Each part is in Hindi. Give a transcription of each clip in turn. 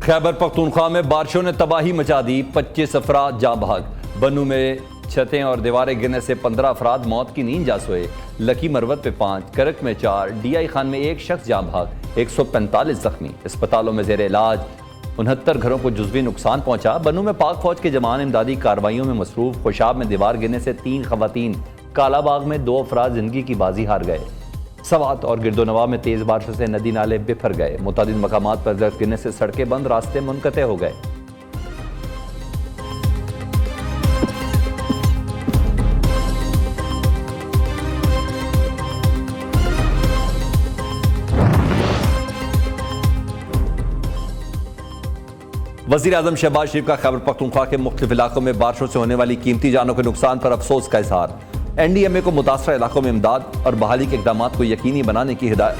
खैबर पख्तूनख्वा में बारिशों ने तबाही मचा दी, 25 अफराद जाँ बहक। बनू में छतें और दीवारें गिरने से 15 अफराद मौत की नींद जा सोए। लकी मरवत पे 5, करक में 4, DI खान में 1 शख्स जाँ बहक, 145 जख्मी। अस्पतालों में जेर इलाज 69 घरों को जुज़वी नुकसान पहुंचा। बनू में पाक फौज के जवान इमदादी कार्रवाइयों में मसरूफ। खुशाब में दीवार गिरने से 3 खवातीन, कालाबाग में 2 अफराद जिंदगी की बाजी हार गए। सवात और गिरदोनवा में तेज बारिशों से नदी नाले बिफर गए। मुतादिद मकामात पर दर्द गिरने से सड़कें बंद, रास्ते मुनक़ते हो गए। वज़ीर आज़म शहबाज शरीफ का खैबर पख्तूनख्वा के मुख्तलिफ इलाकों में बारिशों से होने वाली कीमती जानों के नुकसान पर अफसोस का इजहार। NDMA को मुतासरा इलाकों में इमदाद और बहाली के इक़दाम को यकीनी बनाने की हिदायत।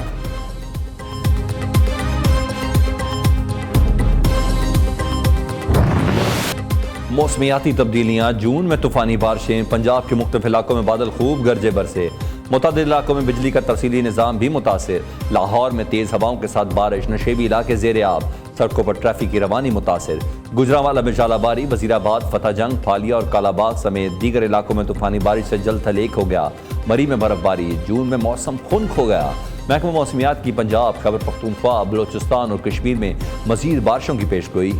मौसमियाती तब्दीलियां, जून में तूफानी बारिशें, पंजाब के मुख्तलिफ इलाकों में बादल खूब गरजे बरसे। मुतअद्दिद इलाकों में बिजली का तरसीली निज़ाम भी मुतासिर। लाहौर में तेज़ हवाओं के साथ बारिश, नशेबी इलाके ज़ेर आब, सड़कों पर ट्रैफिक की रवानी मुतासिर। गुजरांवाला में जालाबारी, वजीराबाद, फतेहजंग, फालिया और कालाबाग समेत दीगर इलाकों में तूफानी बारिश से जल थल एक हो गया। मरी में बर्फबारी, जून में मौसम खुन्क हो गया। महकमा मौसमियात की पंजाब, खैबर पख्तूनख्वा, बलोचिस्तान और कश्मीर में मजीद बारिशों की पेशगोई।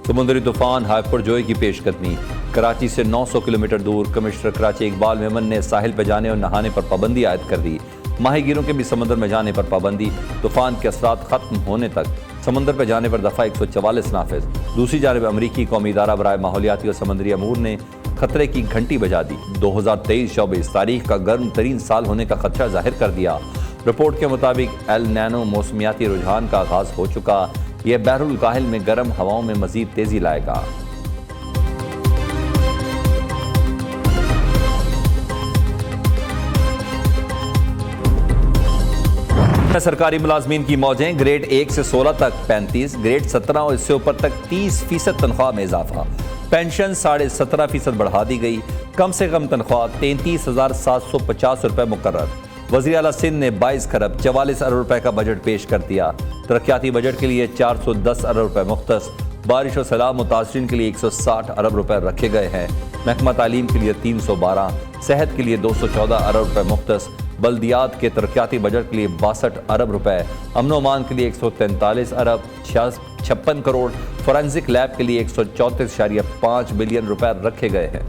समुद्री तूफान हाइपर जोए की पेशकदमी। कराची से 900 किलोमीटर दूर कमिश्नर कराची इकबाल मेमन ने साहिल पर जाने और नहाने पर पाबंदी आयद कर दी। माहीगीरों के भी समंदर में जाने पर पाबंदी। तूफान के असरात खत्म होने तक समंदर पर जाने पर दफ़ा 144 नाफिज। दूसरी जानब अमरीकी कौमी इदारा बराए माहौलियाती और समंदरी अमूर ने खतरे की घंटी बजा दी। 2023-24 तारीख का गर्म तरीन साल होने का खदशा जाहिर कर दिया। रिपोर्ट के मुताबिक एल नैनो मौसमियाती रुझान का आगाज हो चुका। यह बहरुल काहिल में गर्म हवाओं में मजीद तेजी लाएगा। सरकारी मुलाजमीन की मौजें, ग्रेड 1 से 16 तक 35, ग्रेड 17 और इससे ऊपर तक 30% तनख्वाह में इजाफा। पेंशन 17.5% बढ़ा दी गई। कम से कम तनख्वाह 33,750 रुपये मुकर्रर। वज़ीर आला सिंध ने 22 खरब 44 अरब रुपए का बजट पेश कर दिया। तरक्याती बजट के लिए 410 अरब रुपए मुख्तस। बारिश और सैलाब मुतासरीन के लिए 160 अरब रुपए रखे गए हैं। महकमा तालीम के लिए 312, सेहत के लिए 214 अरब रुपए मुख्तस। बल्दियात के तरक्याती बजट के लिए 62 अरब रुपए। अमन अमान के लिए 143 अरब 56 करोड़। फोरेंसिक लैब के लिए 134.5 बिलियन रुपए रखे गए हैं।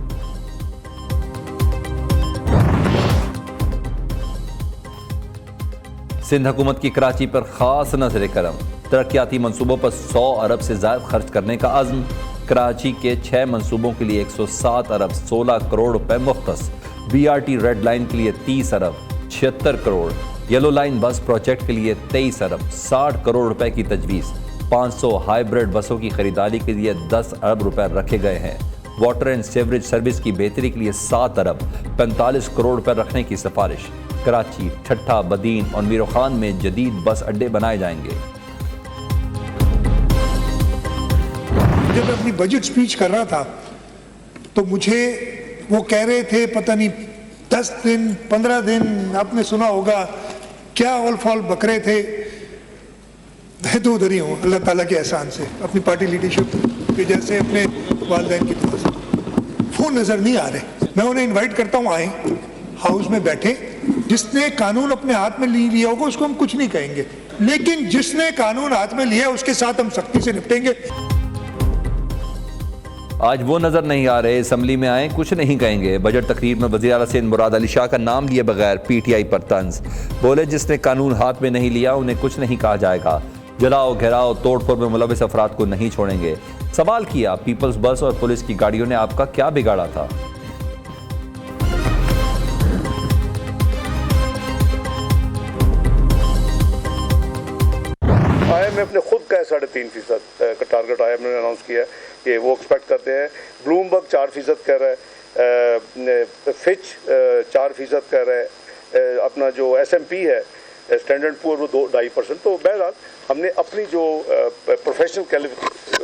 सिंध हुकूमत की कराची पर खास नजर करम। तरक्याती मंसूबों पर 100 अरब से ज्यादा खर्च करने का अज़्म। कराची के 6 मंसूबों के लिए 107 अरब 16 करोड़ रुपए मुख्तस। BRT रेड लाइन के लिए 30 अरब 76 करोड़। येलो लाइन बस प्रोजेक्ट के लिए 23 अरब 60 करोड़ रुपए की तजवीज़। 500 हाइब्रिड बसों की खरीदारी के लिए 10 अरब रुपए रखे गए हैं। वाटर एंड सीवरेज सर्विस की बेहतरी के लिए 7 अरब 45 करोड़ रुपए रखने की सिफारिश। कराची, ठट्ठा, बदीन और मीरो खान में जदीद बस अड्डे बनाए जाएंगे। जब मैं अपनी बजट स्पीच कर रहा था तो मुझे वो कह रहे थे पता नहीं 10 दिन 15 दिन आपने सुना होगा क्या ऑल फॉल बकरे थे। मैं तो उधर ही हूँ अल्लाह ताला के एहसान से, अपनी पार्टी लीडरशिप के जैसे अपने वालिदैन की तरफ से। वो नजर नहीं आ रहे। मैं उन्हें इन्वाइट करता हूँ, आए हाउस में बैठे। जिसने कानून अपने हाथ में लिया होगा उसको हम कुछ नहीं कहेंगे, लेकिन जिसने कानून हाथ में लिया उसके साथ हम सख्ती से निपटेंगे। आज वो नजर नहीं आ रहे, असम्बली में आए कुछ नहीं कहेंगे। बजट तकरीर में वज़ीर आला सिंध मुराद अली शाह का नाम लिए बगैर PTI पर तंज। बोले जिसने कानून हाथ में नहीं लिया उन्हें कुछ नहीं कहा जाएगा। जलाओ घेराओ तोड़फोड़ में मुलविस अफराद को नहीं छोड़ेंगे। सवाल किया पीपल्स बस और पुलिस की गाड़ियों ने आपका क्या बिगाड़ा था। IMF ने खुद का 3.5% का टारगेट IMF ने अनाउंस किया है कि वो एक्सपेक्ट करते हैं। ब्लूमबर्ग 4% कह रहा है, फिच 4% कह रहा है, अपना जो SMP है स्टैंडर्ड पुअर वो 2-2.5%। तो बहरहाल हमने अपनी जो प्रोफेशनल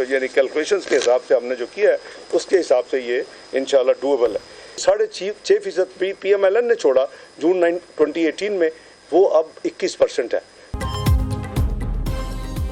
यानी कैलकुलेशंस के हिसाब से हमने जो किया है उसके हिसाब से ये इंशाल्लाह डूएबल है। 6.5% PMLN ने छोड़ा जून 2018 में, वो अब 21% है।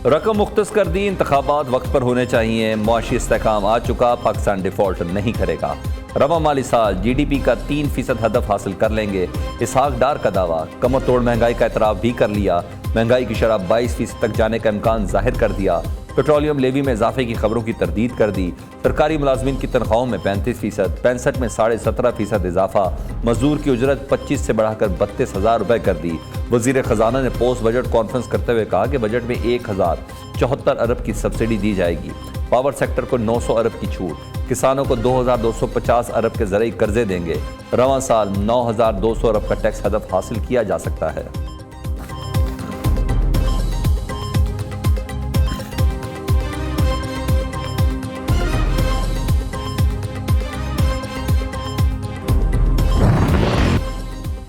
रकम मुख्तस कर दी, इंतखाबात वक्त पर होने चाहिए, मुआशी इस्तेहकाम आ चुका, पाकिस्तान डिफॉल्ट नहीं करेगा। रवा माली साल GDP का 3% हदफ हासिल कर लेंगे, इसहाक डार का दावा। कमर तोड़ महंगाई का एतराफ़ भी कर लिया, महंगाई की शरह 22% तक जाने का इम्कान जाहिर कर दिया। पेट्रोलियम लेवी में इजाफे की खबरों की तरदीद कर दी। सरकारी मुलाजमीन की तनख्वाहों में 35%, 65 में 17.5% इजाफा। मजदूर की उजरत 25 से बढ़ाकर 32,000 रुपये कर दी। वजीर खजाना ने पोस्ट बजट कॉन्फ्रेंस करते हुए कहा कि बजट में 1074 अरब की सब्सिडी दी जाएगी। पावर सेक्टर को 900 अरब की छूट, किसानों को 2250 अरब के ज़रिए कर्जे देंगे। रवां साल 9200 अरब का टैक्स हदफ हासिल किया जा सकता है।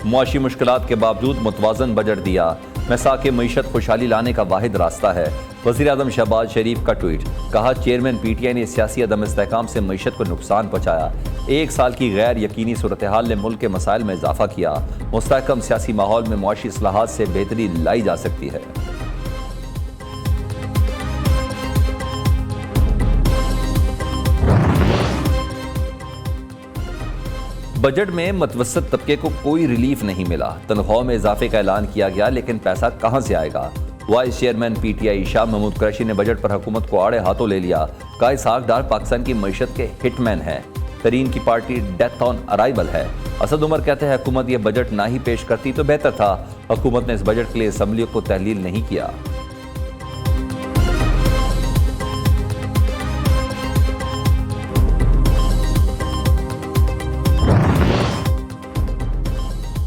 मुआशी मुश्किलात के बावजूद मुतवाज़न बजट दिया, मैसाक मईशत खुशहाली लाने का वाहिद रास्ता है। वज़ीर आज़म शहबाज शरीफ का ट्वीट, कहा चेयरमैन PTI ने सियासी अदम इस्तेहकाम से मईशत को नुकसान पहुँचाया। 1 साल की गैर यकीनी सूरत हाल ने मुल्क के मसाइल में इजाफा किया। मुस्तहकम सियासी माहौल में मुआशी इस्लाहात से बेहतरी लाई जा सकती है। बजट में मतवसत तबके को कोई रिलीफ नहीं मिला। तनख्वाह में इजाफे का ऐलान किया गया, लेकिन पैसा कहां से आएगा? Vice chairman PTI Shah Mahmood Qureshi ने बजट पर हुकूमत को आड़े हाथों ले लिया। कहा इसहाक डार पाकिस्तान की मईशत के हिटमैन है, तरीन की पार्टी डेथ ऑन अराइवल है। असद उमर कहते हैं हुकूमत यह बजट ना ही पेश करती तो बेहतर था। हुकूमत ने इस बजट के लिए असम्बली को तहलील नहीं किया।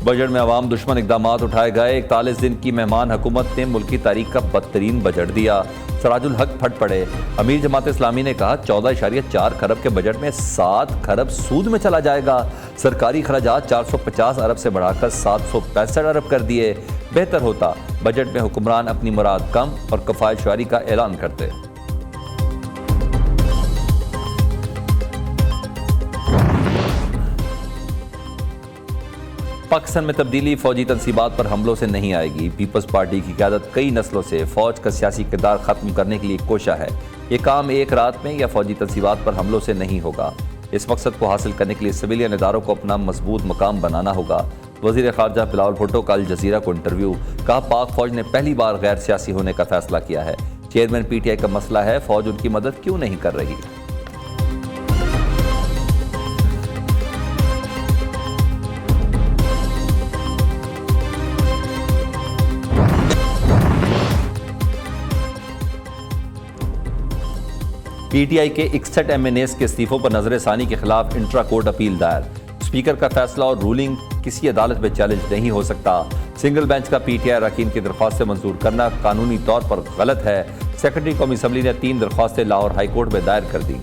बजट में अवाम दुश्मन इकदामात उठाए गए। 41 दिन की मेहमान हुकूमत ने मुल्क की तारीख का बदतरीन बजट दिया। सराजुल हक फट पड़े। अमीर जमात इस्लामी ने कहा 14.4 खरब के बजट में 7 खरब सूद में चला जाएगा। सरकारी खर्चात 450 अरब से बढ़ाकर 765 अरब कर दिए। बेहतर होता बजट में हुक्मरान अपनी मुराद कम और कफायत शुआरी का ऐलान करते। पाकिस्तान में तब्दीली फौजी तनसीबात पर हमलों से नहीं आएगी। पीपल्स पार्टी की क़यादत कई नस्लों से फौज का सियासी किरदार ख़त्म करने के लिए कोशा है। ये काम एक रात में या फौजी तनसीबात पर हमलों से नहीं होगा। इस मकसद को हासिल करने के लिए सिविलियन इदारों को अपना मजबूत मकाम बनाना होगा। वज़ीर ख़ारजा बिलावल भुट्टो का अल जज़ीरा को इंटरव्यू, कहा पाक फौज ने पहली बार गैर सियासी होने का फैसला किया है। चेयरमैन PTI का मसला है, फौज उनकी मदद क्यों नहीं कर रही? PTI के 61 MNAs के इस्तीफों पर नजरसानी के खिलाफ इंट्रा कोर्ट अपील दायर। स्पीकर का फैसला और रूलिंग किसी अदालत में चैलेंज नहीं हो सकता। सिंगल बेंच का PTI अरकान की दरख्वास्तें मंजूर करना कानूनी तौर पर गलत है। सेक्रेटरी कौमी असम्बली ने 3 दरख्वास्तें लाहौर हाई कोर्ट में दायर कर दी।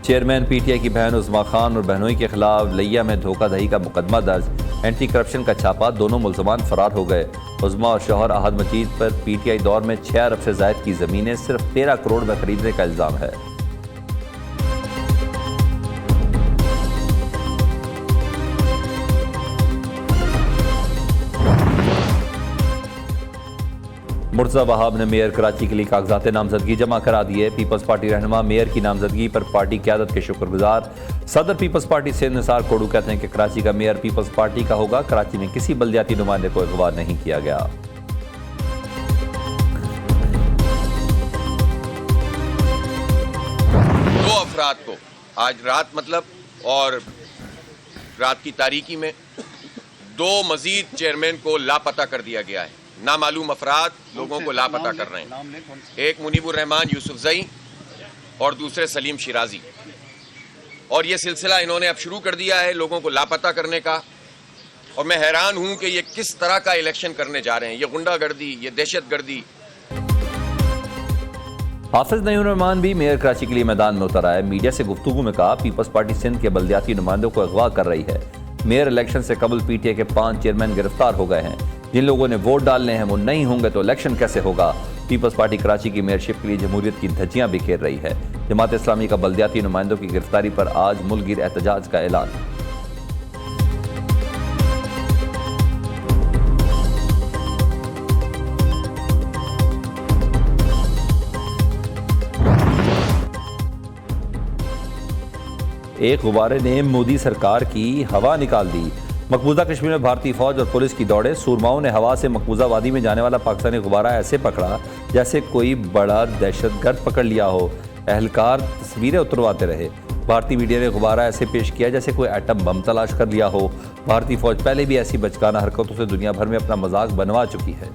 चेयरमैन PTI की बहन उज़मा खान और बहनोई के खिलाफ लिया में धोखाधड़ी का मुकदमा दर्ज। एंटी करप्शन का छापा, दोनों मुलजमान फरार हो गए। उज़मा और शौहर अहद मजीद पर PTI दौर में 6 अरब से जायद की ज़मीनें सिर्फ 13 करोड़ में खरीदने का इल्ज़ाम है। मुर्तज़ा वहाब ने मेयर कराची के लिए कागजात नामजदगी जमा करा दिए। पीपल्स पार्टी रहनुमा मेयर की नामजदगी पर पार्टी क़यादत के शुक्रगुजार। सदर पीपल्स पार्टी से निसार कोडू कहते हैं कि कराची का मेयर पीपल्स पार्टी का होगा। कराची में किसी बल्दियाती नुमाइंदे को अगवा नहीं किया गया। दो अफराद को आज रात और रात की तारीकी में 2 मजीद चेयरमैन को लापता कर दिया गया है। नामालूम अफराद लोगों को लापता कर रहे हैं। एक मुनीबुर रहमान यूसुफजई और दूसरे सलीम शिराजी। और ये सिलसिला इन्होंने अब शुरू कर दिया है लोगों को लापता करने का। और मैं हैरान हूं कि ये किस तरह का इलेक्शन करने जा रहे हैं। ये गुंडागर्दी, ये दहशतगर्दी। हाफिज नईम भी मेयर कराची के लिए मैदान में उतर आए। मीडिया से गुफ्तगू में कहा, पीपल्स पार्टी सिंध के बल्दियाती नुमाइंदों को अगवा कर रही है। मेयर इलेक्शन से कबल पीटीए के 5 चेयरमैन गिरफ्तार हो गए हैं। जिन लोगों ने वोट डालने हैं वो नहीं होंगे तो इलेक्शन कैसे होगा। पीपल्स पार्टी कराची की मेयरशिप के लिए जमहूरियत की धज्जियां बिखेर रही है। जमात इस्लामी का बल्दियाती नुमाइंदों की गिरफ्तारी पर आज मुल्कगीर एहतजाज का ऐलान। एक गुब्बारे ने मोदी सरकार की हवा निकाल दी। मकबूजा कश्मीर में भारतीय फौज और पुलिस की दौड़े। सूरमाओं ने हवा से मकबूजा वादी में जाने वाला पाकिस्तानी गुब्बारा ऐसे पकड़ा जैसे कोई बड़ा दहशतगर्द पकड़ लिया हो। एहलकार तस्वीरें उतरवाते रहे। भारतीय मीडिया ने गुब्बारा ऐसे पेश किया जैसे कोई एटम बम तलाश कर लिया हो। भारतीय फौज पहले भी ऐसी बचकाना हरकतों से दुनिया भर में अपना मजाक बनवा चुकी है।